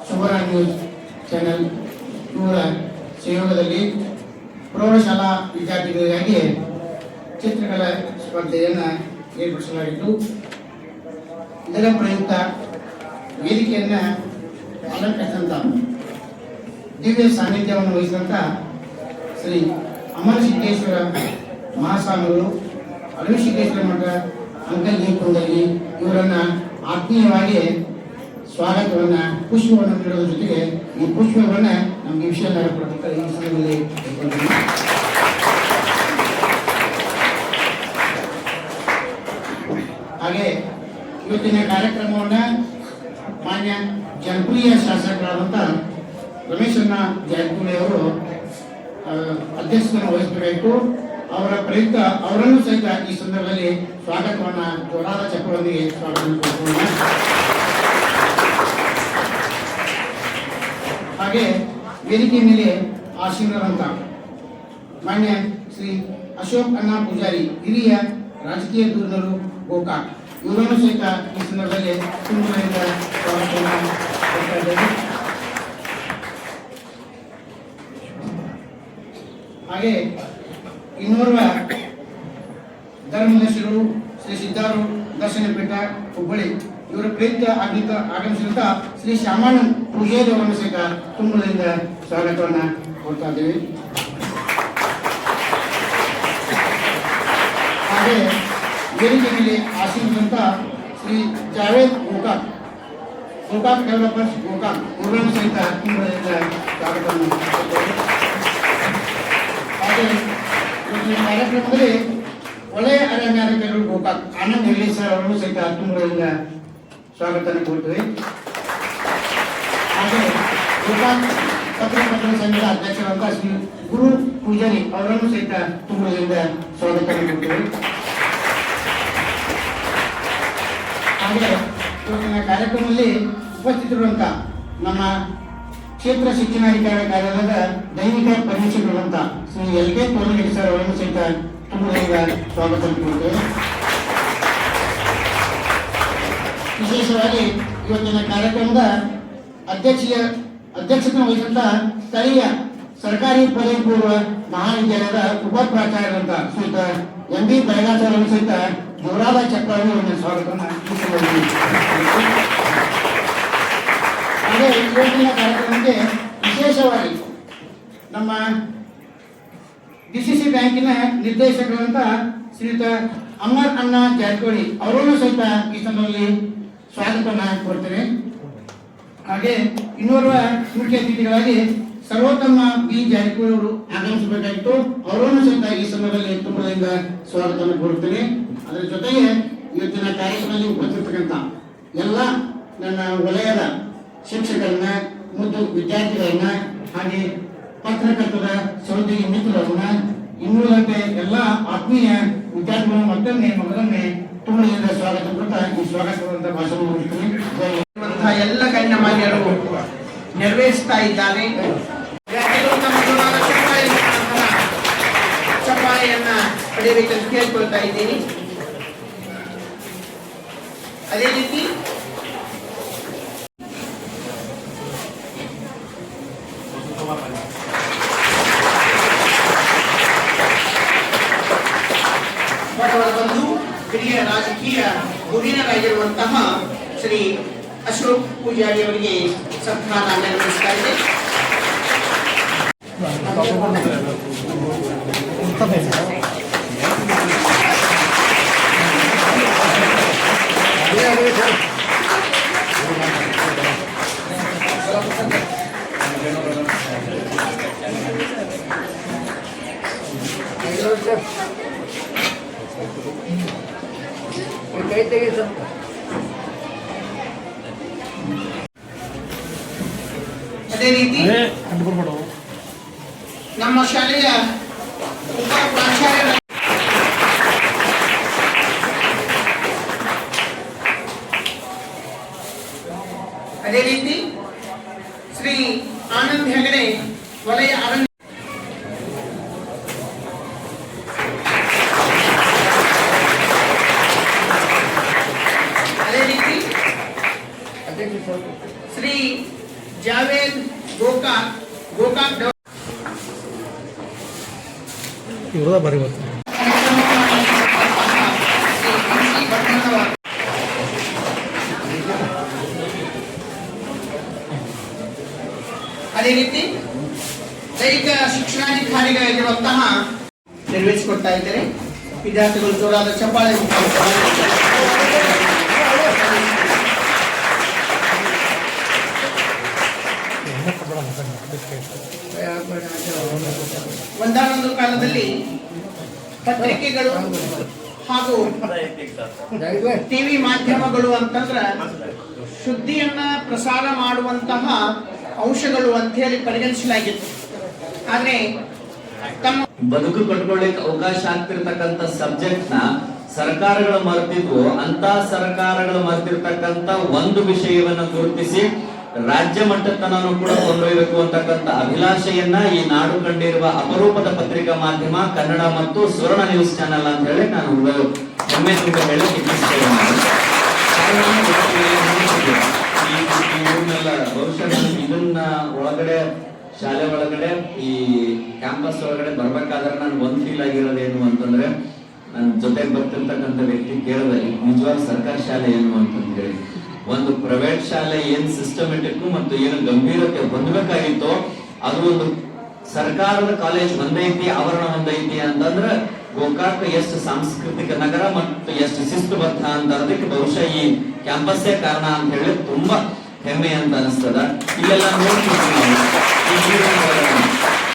ಶುಭರ news channel ಇವರ ಸಹಯೋಗದಲ್ಲಿ ಪ್ರೌಢಶಾಲಾ ವಿದ್ಯಾರ್ಥಿಗಳಿಗಾಗಿ ಚಿತ್ರಕಲಾ ಸ್ಪರ್ಧೆಯನ್ನು ಏರ್ಪಡಿಸಲಾಗಿತ್ತು. ಇದರ ಪ್ರಯುಕ್ತ ವೇದಿಕೆಯನ್ನು ಅಲಂಕರಿಸಿದಂಥ ದಿವ್ಯ ಸಾನ್ನಿಧ್ಯವನ್ನು ವಹಿಸಿದಂಥ ಶ್ರೀ ಅಮರಸಿದ್ದೇಶ್ವರ ಮಹಾಸ್ವಾಮಿಗಳು, ಅಳವಿಸಿದ್ದೇಶ್ವರ ಮಠ ಅಂಕಲ್ಗಿ ಕುಂದಗಿ ಇವರನ್ನು ಆತ್ಮೀಯವಾಗಿ ಸ್ವಾಗತವನ್ನು ಪುಷ್ಪವನ್ನು ನೀಡೋದ್ರ ಜೊತೆಗೆ ಈ ಪುಷ್ಪವನ್ನು ನಮಗೆ ವಿಷಯ ಕೊಡಬೇಕು ಈ ಸಮಯದಲ್ಲಿ ಹಾಗೆ ಇವತ್ತಿನ ಕಾರ್ಯಕ್ರಮವನ್ನು ಮಾನ್ಯ ಜನಪ್ರಿಯ ಶಾಸಕರಾದಂಥ ರಮೇಶಣ್ಣ ಜಾರಕಿಹೊಳಿ ಅವರು ಅಧ್ಯಕ್ಷತೆಯನ್ನು ವಹಿಸಬೇಕಾಯಿತು. ಅವರ ಪ್ರಯುಕ್ತ ಅವರನ್ನು ಸಹಿತ ಈ ಸಂದರ್ಭದಲ್ಲಿ ಸ್ವಾಗತವನ್ನು ಜೋರಾದ ಚಪ್ಪಲೊಂದಿಗೆ ಸ್ವಾಗತವನ್ನು ಕೊಡೋಣ. ಹಾಗೆ ವೇದಿಕೆ ಮೇಲೆ ಆಸೀನರಾದಂಥ ಮಾನ್ಯ ಶ್ರೀ ಅಶೋಕ್ ಅಣ್ಣ ಪೂಜಾರಿ, ಹಿರಿಯ ರಾಜಕೀಯ ದೂರದರು, ಗೋಕಾಕ್, ಇವರನ್ನು ಸಹಿತ ಈ ಸಂದರ್ಭದಲ್ಲಿ ತುಂಬದಿಂದ ಸ್ವಾಗತವನ್ನು ಕೊಡ್ತಾ ಇದ್ದೇವೆ. ಹಾಗೆ ಇನ್ನೋರ್ವ ಧರ್ಮದರ್ಶಿಗಳು ಶ್ರೀ ಸಿದ್ಧಾರು ದರ್ಶನ ಪೀಠ ಹುಬ್ಬಳ್ಳಿ ಇವರ ಪ್ರಯುಕ್ತ ಆಗಮಿಸಿದಂಥ ಶ್ರೀ ಶ್ಯಾಮಣ್ಣ ಪೂಜಾರಿ ಅವರನ್ನು ಸಹಿತ ತುಂಬದಿಂದ ಸ್ವಾಗತವನ್ನು ಕೊಡ್ತಾ ಇದ್ದೇವೆ. ಹಾಗೆ ವೇದಿಕೆ ಮೇಲೆ ಆಸೀನರಾದಂಥ ಶ್ರೀ ಜಾವೇದ್ ಗೋಕಾಕ್ ಡೆವಲಪರ್ಸ್ ಗೋಕಾಕ್ ಇವರನ್ನು ಸಹಿತ ತುಂಬದಿಂದ ಸ್ವಾಗತವನ್ನು ಕೊಡ್ತೇವೆ. ಹಾಗೆ ಇವತ್ತಿನ ಕಾರ್ಯಕ್ರಮದಲ್ಲಿ ಒಳ್ಳೆಯ ಅರಣ್ಯಾಧಿಕಾರಿಗಳು ಗೋಕಾಕ್ ಆನಂದ್ ಹೆಗ್ಡೆ ಸರ್ ಅವರನ್ನು ಸಹಿತ ತುಂಬದಿಂದ ಸ್ವಾಗತವನ್ನು ಕೊಡ್ತೇವೆ. ಹಾಗೆ ಗೋಕಾಕ್ ಪತ್ರಕರ್ತರ ಸಂಘದ ಅಧ್ಯಕ್ಷರಾದ ಶ್ರೀ ಗುರು ಪೂಜಾರಿ ಅವರನ್ನು ಸಹಿತ ತುಂಬದಿಂದ ಸ್ವಾಗತವನ್ನು ಕೊಡ್ತೇವೆ. ಹಾಗೆ ಇವತ್ತಿನ ಕಾರ್ಯಕ್ರಮದಲ್ಲಿ ಉಪಸ್ಥಿತರಿರುವಂಥ ನಮ್ಮ ಕ್ಷೇತ್ರ ಶಿಕ್ಷಣಾಧಿಕಾರಿ ಕಾರ್ಯಾಲಯದ ದೈನಿಕ ಪರೀಕ್ಷೆಗಳಿರುವಂಥ ಶ್ರೀ ಎಲ್ ಕೆ ತೋಲಗೇಡಿ ಸರ್ ಅವರನ್ನು ಸಹಿತ ತುಂಬದಿಂದ ಸ್ವಾಗತವನ್ನು ಕೊಡ್ತೇವೆ. ವಿಶೇಷವಾಗಿ ಇವತ್ತಿನ ಕಾರ್ಯಕ್ರಮದ ಅಧ್ಯಕ್ಷತೆ ವಹಿಸಿದಂಥ ಸ್ಥಳೀಯ ಸರ್ಕಾರಿ ಪದವಿ ಪೂರ್ವ ಮಹಾವಿದ್ಯಾಲಯದ ಉಪ ಪ್ರಾಚಾರ್ಯರಂತ ಶ್ರೀಯುತ ಎಂ ಬಿ ಬೆಳಗಾವಿ ಅವರನ್ನು ಸಹಿತ ಜೋರಾದ ಚಪ್ಪಾಳೆ ಸ್ವಾಗತವನ್ನು ಹಾಗೆ ಇವತ್ತಿನ ಕಾರ್ಯಕ್ರಮಕ್ಕೆ ವಿಶೇಷವಾಗಿ ನಮ್ಮ ಡಿಸಿಸಿ ಬ್ಯಾಂಕಿನ ನಿರ್ದೇಶಕರಾದಂಥ ಶ್ರೀಯುತ ಅಮರ್ ಅಣ್ಣ ಜಾರಕಿಹೊಳಿ ಅವರನ್ನು ಸಹಿತ ಈ ಸಂದರ್ಭದಲ್ಲಿ ಸ್ವಾಗತವನ್ನು ಕೊಡ್ತೇನೆ. ಹಾಗೆ ಇನ್ನೋರ್ವ ಮುಖ್ಯ ಅತಿಥಿಗಳಾಗಿ ಸರ್ವೋತ್ತಮ ಬಿ ಜಾರಕಿಹೊಳಿ ಅವರು ಆಗಮಿಸಬೇಕಾಗಿತ್ತು. ಅವರನ್ನು ಸಹಿತ ಈ ಸಂದರ್ಭದಲ್ಲಿ ತುಂಬದಿಂದ ಸ್ವಾಗತವನ್ನು ಕೊಡುತ್ತೇನೆ. ಅದರ ಜೊತೆಗೆ ಇವತ್ತಿನ ಕಾರ್ಯಕ್ರಮದಲ್ಲಿ ಉಪಸ್ಥಿತಕ್ಕಂಥ ಎಲ್ಲ ನನ್ನ ವಲಯದ ಶಿಕ್ಷಕರನ್ನ, ಮುದ್ದು ವಿದ್ಯಾರ್ಥಿಗಳನ್ನ, ಹಾಗೆ ಪತ್ರಕರ್ತರ ಸಹೋದರಿ ಮಿತ್ರರನ್ನ, ಇನ್ನುಳಿದಂತೆ ಎಲ್ಲ ಆತ್ಮೀಯ ವಿದ್ಯಾರ್ಥಿಗಳನ್ನು ಮೊದಲನೇ ತುಂಬದಿಂದ ಸ್ವಾಗತ ಕೊಡ್ತಾ ಈ ಸ್ವಾಗತವಾದ ಭಾಷಣ ಮುಗಿಸ್ತೀನಿ. ಎಲ್ಲ ಗಣ್ಯಮಾನ್ಯರು ನೆರವೇರಿಸ್ತಾ ಇದ್ದಾರೆ. ಚಪ್ಪಾಳೆಯನ್ನ ಪಡೆಯಬೇಕಂತ ಕೇಳ್ಕೊಳ್ತಾ ಇದ್ದೀನಿ. ಅದೇ ರೀತಿ ಬಂದು ಹಿರಿಯ ರಾಜಕೀಯ ಗುರಿಯರಾಗಿರುವಂತಹ ಶ್ರೀ ಅಶೋಕ್ ಪೂಜಾರಿ ಅವರಿಗೆ ಸನ್ಮಾನ ನೆರವೇರಿಸ್ತಾ ಇದೆ. ಅದೇ ರೀತಿ ನಮ್ಮ ಶಾಲೆಯ ಉಪ ಪ್ರಾಚಾರ್ಯರ ಅದೇ ರೀತಿ ಶ್ರೀ ಆನಂದ್ ಹೆಗಡೆ ವಲಯ ಅರಣ್ಯ ಶ್ರೀ ಜಾವೇದ್ ಗೋಕಾಕ್ ಇವ್ರದ ಬಾರಿ ಗೊತ್ತು. ಅದೇ ರೀತಿ ದೈಹಿಕ ಶಿಕ್ಷಣಾಧಿಕಾರಿಗಳಿರುವಂತಹ ನಿರ್ವಹಿಸಿಕೊಡ್ತಾ ಇದ್ದಾರೆ. ವಿದ್ಯಾರ್ಥಿಗಳು ಜೋರಾದ ಚಪ್ಪಾಳೆ ಒಂದಾನೊಂದು ಕಾಲದಲ್ಲಿ ಪತ್ರಿಕೆಗಳು ಹಾಗೂ ಟಿವಿ ಮಾಧ್ಯಮಗಳು ಅಂತಂದ್ರ ಸುದ್ದಿಯನ್ನ ಪ್ರಸಾರ ಮಾಡುವಂತಹ ಅಂಶಗಳು ಅಂತ ಹೇಳಿ ಪರಿಗಣಿಸಲಾಗಿತ್ತು. ಆದ್ರೆ ತಮ್ಮ ಬದುಕು ಕಟ್ಕೊಳ್ಳಿಕ್ಕೆ ಅವಕಾಶ ಆಗ್ತಿರ್ತಕ್ಕಂಥ ಸಬ್ಜೆಕ್ಟ್ ನ ಸರ್ಕಾರಗಳು ಮರೆತಿದ್ವು. ಅಂತ ಸರ್ಕಾರಗಳು ಮರೆತಿರ್ತಕ್ಕಂಥ ಒಂದು ವಿಷಯವನ್ನ ಗುರುತಿಸಿ ರಾಜ್ಯ ಮಟ್ಟದ ತನಕ ಕೂಡ ಕೊಂಡೊಯ್ಯಬೇಕು ಅಂತಕ್ಕಂಥ ಅಭಿಲಾಷೆಯನ್ನ ಈ ನಾಡು ಕಂಡಿರುವ ಅಪರೂಪದ ಪತ್ರಿಕಾ ಮಾಧ್ಯಮ ಕನ್ನಡ ಮತ್ತು ಸುವರ್ಣ ನ್ಯೂಸ್ ಚಾನೆಲ್ ಅಂತ ಹೇಳಿ ನಾನು ಹೆಮ್ಮೆ ತುಂಬ ಹೇಳಕ್ಕೆ ಇಚ್ಛಿಸ್ತೇನೆ. ಬಹುಶಃ ಇದನ್ನ ಒಳಗಡೆ ಶಾಲೆ ಒಳಗಡೆ ಈ ಕ್ಯಾಂಪಸ್ ಒಳಗಡೆ ಬರ್ಬೇಕಾದ್ರೆ ನಾನು ಒಂದ್ ಫೀಲ್ ಆಗಿರೋದೇನು ಅಂತಂದ್ರೆ, ನನ್ನ ಜೊತೆಗೆ ಬರ್ತಿರ್ತಕ್ಕಂಥ ವ್ಯಕ್ತಿ ಕೇಳಿದ್ರೆ ನಿಜವಾದ ಸರ್ಕಾರಿ ಶಾಲೆ ಏನು ಅಂತಂದ ಹೇಳಿ, ಒಂದು ಪ್ರೈವೇಟ್ ಶಾಲೆ ಏನ್ ಸಿಸ್ಟಮೆಟಿಕ್ ಮತ್ತು ಏನು ಗಂಭೀರತೆ ಹೊಂದಬೇಕಾಗಿತ್ತೋ ಅದು ಒಂದು ಸರ್ಕಾರದ ಕಾಲೇಜ್ ಒಂದೈತಿ, ಆವರಣ ಒಂದೈತಿ ಅಂತಂದ್ರೆ ಗೋಕಾಕ್ ಎಷ್ಟು ಸಾಂಸ್ಕೃತಿಕ ನಗರ ಮತ್ತು ಎಷ್ಟು ಶಿಸ್ತುಬದ್ಧ ಅಂತ ಅದಕ್ಕೆ ಬಹುಶಃ ಈ ಕ್ಯಾಂಪಸ್ಸೇ ಕಾರಣ ಅಂತ ಹೇಳಿ ತುಂಬಾ ಹೆಮ್ಮೆ ಅಂತ ಅನಿಸ್ತದ. ಇಲ್ಲೆಲ್ಲ ನೋಡ್ತೀವಿ ನಾವು